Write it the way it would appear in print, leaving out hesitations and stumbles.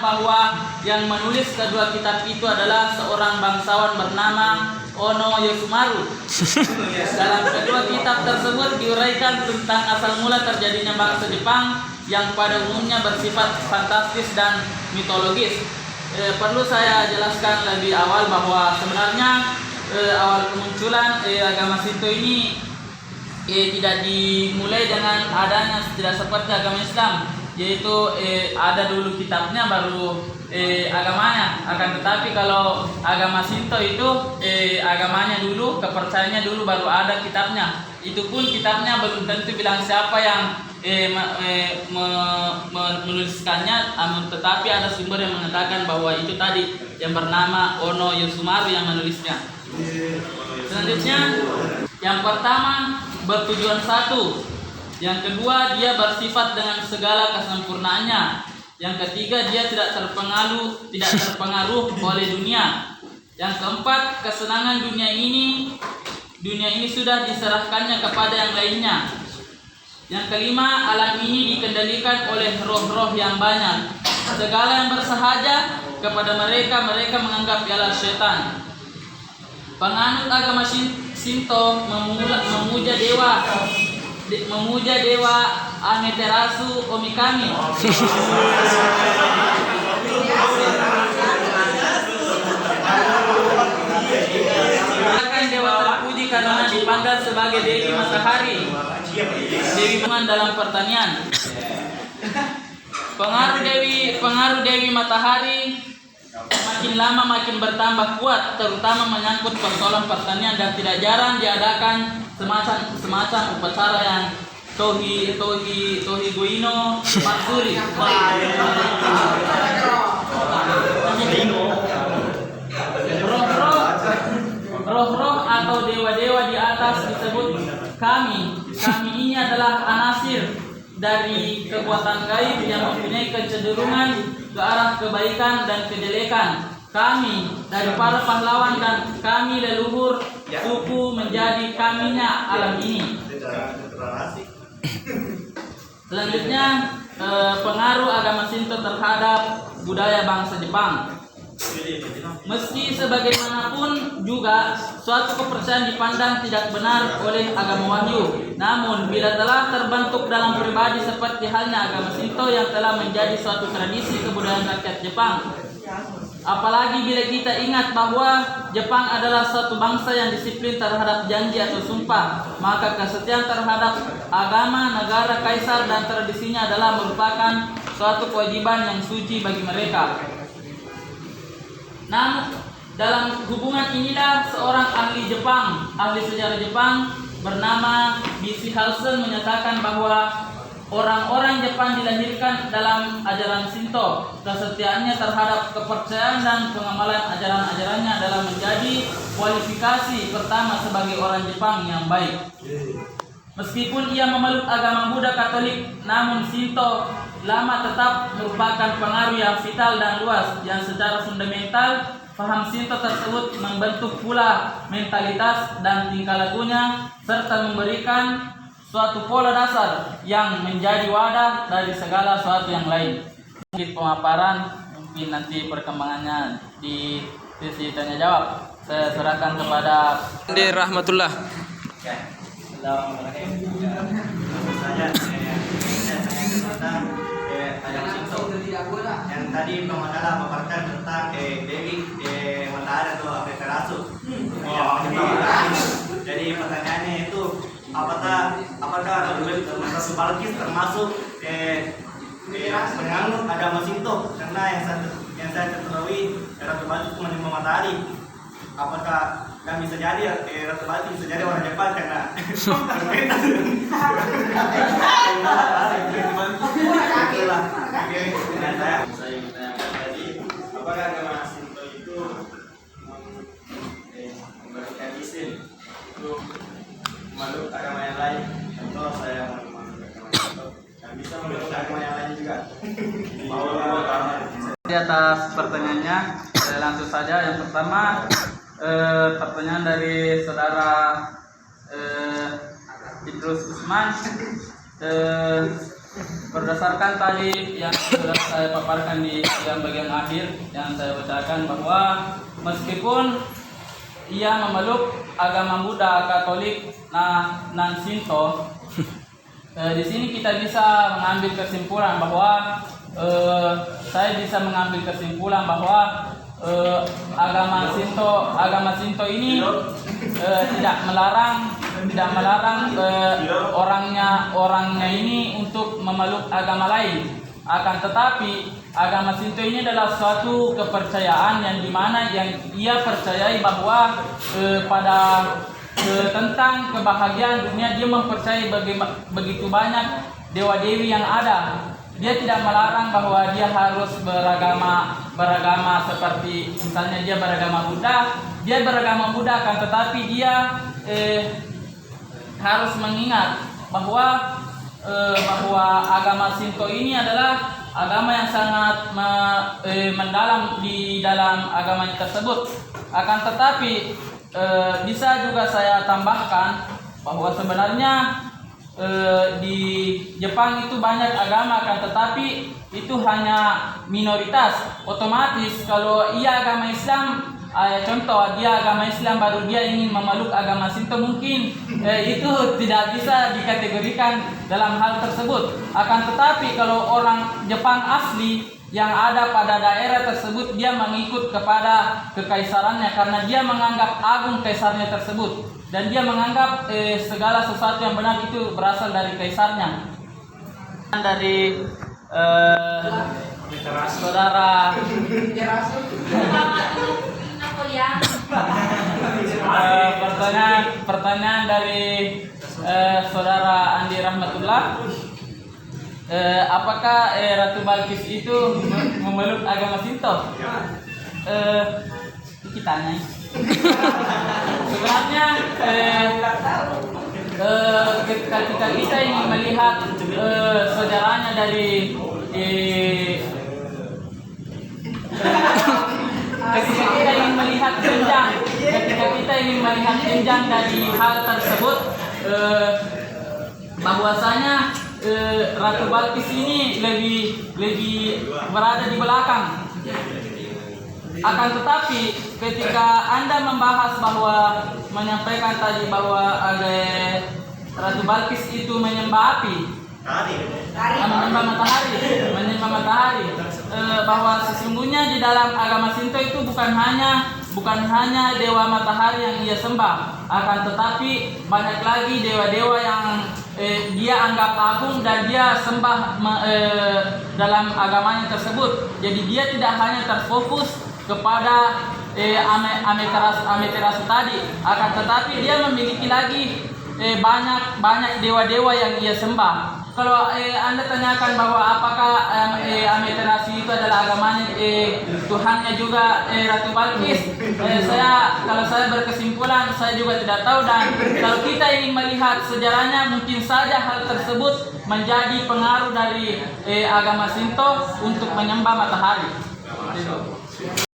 bahwa yang menulis kedua kitab itu adalah seorang bangsawan bernama Ono Yosumaru. Dalam kedua kitab tersebut diuraikan tentang asal mula terjadinya bangsa Jepang yang pada umumnya bersifat fantastis dan mitologis. Perlu saya jelaskan lebih awal bahwa sebenarnya awal kemunculan agama Shinto ini tidak dimulai dengan adanya, tidak seperti agama Islam, yaitu ada dulu kitabnya baru agamanya. Akan tetapi kalau agama Shinto itu agamanya dulu, kepercayaannya dulu, baru ada kitabnya. Itu pun kitabnya belum tentu bilang siapa yang menuliskannya, tetapi ada sumber yang mengatakan bahwa itu tadi yang bernama Ono Yosumaru yang menulisnya. Selanjutnya, yang pertama bertujuan satu, yang kedua dia bersifat dengan segala kesempurnaannya, yang ketiga dia tidak terpengaruh oleh dunia, yang keempat kesenangan dunia ini sudah diserahkannya kepada yang lainnya, yang kelima alam ini dikendalikan oleh roh-roh yang banyak, segala yang bersahaja kepada mereka menganggap ialah setan. Penganut agama Shinto memuja dewa Amaterasu Omikami. Dewa terpuji karena dipandang sebagai Dewi Matahari, Dewi dalam pertanian. Pengaruh Dewi Matahari makin lama makin bertambah kuat, terutama menyangkut persoalan pertanian, dan tidak jarang diadakan semacam upacara yang tohi goino matsuri. Roh-roh atau dewa-dewa di atas disebut kami. Kami ini adalah anasir dari kekuatan gaib yang mempunyai kecenderungan ke arah kebaikan dan kejelekan. Kami dari para pahlawan dan kami leluhur suku menjadi kaminya alam ini. Selanjutnya pengaruh agama Shinto terhadap budaya bangsa Jepang. Meski sebagaimanapun juga suatu kepercayaan dipandang tidak benar oleh agama Wahyu, namun bila telah terbentuk dalam pribadi seperti halnya agama Shinto yang telah menjadi suatu tradisi kebudayaan rakyat Jepang, apalagi bila kita ingat bahwa Jepang adalah suatu bangsa yang disiplin terhadap janji atau sumpah, maka kesetiaan terhadap agama, negara, kaisar, dan tradisinya adalah merupakan suatu kewajiban yang suci bagi mereka. Namun dalam hubungan inilah seorang ahli sejarah Jepang bernama B.C. Halsen menyatakan bahwa orang-orang Jepang dilahirkan dalam ajaran Shinto. Kesetiaannya terhadap kepercayaan dan pengamalan ajaran-ajarannya adalah menjadi kualifikasi pertama sebagai orang Jepang yang baik. Meskipun ia memeluk agama Buddha Katolik, namun Shinto lama tetap merupakan pengaruh yang vital dan luas, yang secara fundamental paham Shinto tersebut membentuk pula mentalitas dan tingkah lakunya, serta memberikan suatu pola dasar yang menjadi wadah dari segala sesuatu yang lain. Mungkin pemaparan, mungkin nanti perkembangannya di sesi tanya jawab. Saya serahkan kepada Andi Rahmatullah. Yang tadi pematara memaparkan tentang Dewi Matahari atau Amaterasu. Jadi pertanyaannya itu apakah Ratu Balkis termasuk penganut agama Shinto? Karena yang saya ketahui Ratu Balkis menerima matahari. Apakah kami bisa jadi Ratu Balkis bisa jadi orang Jepang karena berbeda? Saya bertanya tadi, apakah agama Shinto itu memberikan izin untuk memeluk agama yang lain? Contoh saya memeluk agama Shinto, dan bisa memeluk agama yang lain juga. Atas pertanyaannya, saya langsung saja. Yang pertama, pertanyaan dari saudara Idrus Usman. berdasarkan tadi yang sudah saya paparkan di yang bagian akhir yang saya bacakan, bahwa meskipun ia memeluk agama Buddha, Katolik, non Shinto, di sini kita bisa mengambil kesimpulan bahwa saya bisa mengambil kesimpulan bahwa agama Shinto ini tidak melarang orangnya ini untuk memeluk agama lain. Akan tetapi agama Shinto ini adalah suatu kepercayaan yang dimana yang ia percayai bahwa tentang kebahagiaan dunia. Dia mempercayai begitu banyak dewa-dewi yang ada. Dia tidak melarang bahwa dia harus beragama seperti misalnya dia beragama Buddha, kan, tetapi dia harus mengingat bahwa agama Shinto ini adalah agama yang sangat mendalam di dalam agama tersebut. Akan tetapi bisa juga saya tambahkan bahwa sebenarnya di Jepang itu banyak agama, kan, tetapi itu hanya minoritas. Otomatis kalau ia agama Islam, contoh dia agama Islam baru dia ingin memeluk agama Shinto, mungkin itu tidak bisa dikategorikan dalam hal tersebut. Akan tetapi kalau orang Jepang asli yang ada pada daerah tersebut, dia mengikut kepada kekaisarannya karena dia menganggap agung kaisarnya tersebut, dan dia menganggap segala sesuatu yang benar itu berasal dari kaisarnya. Dari saudara pertanyaan dari saudara Andi Rahmatullah, apakah Ratu Balkis itu memeluk agama Shinto? Kita tanya. Sebenarnya ketika kita ingin melihat sejarahnya dari ketika kita ingin melihat jenjang dari hal tersebut, bahwasanya Ratu Balkis ini lebih berada di belakang. Akan tetapi ketika Anda membahas bahwa menyampaikan tadi bahwa Ratu Balkis itu menyembah api, menyembah matahari, bahwa sesungguhnya di dalam agama Shinto itu bukan hanya dewa matahari yang ia sembah, akan tetapi banyak lagi dewa-dewa yang dia anggap agung dan dia sembah dalam agamanya tersebut. Jadi dia tidak hanya terfokus kepada Amaterasu tadi, akan tetapi dia memiliki lagi banyak dewa-dewa yang ia sembah. Kalau Anda tanyakan bahwa apakah Amaterasu itu adalah agamanya Tuhannya juga Ratu Balkis, kalau saya berkesimpulan saya juga tidak tahu, dan kalau kita ingin melihat sejarahnya mungkin saja hal tersebut menjadi pengaruh dari agama Shinto untuk menyembah matahari.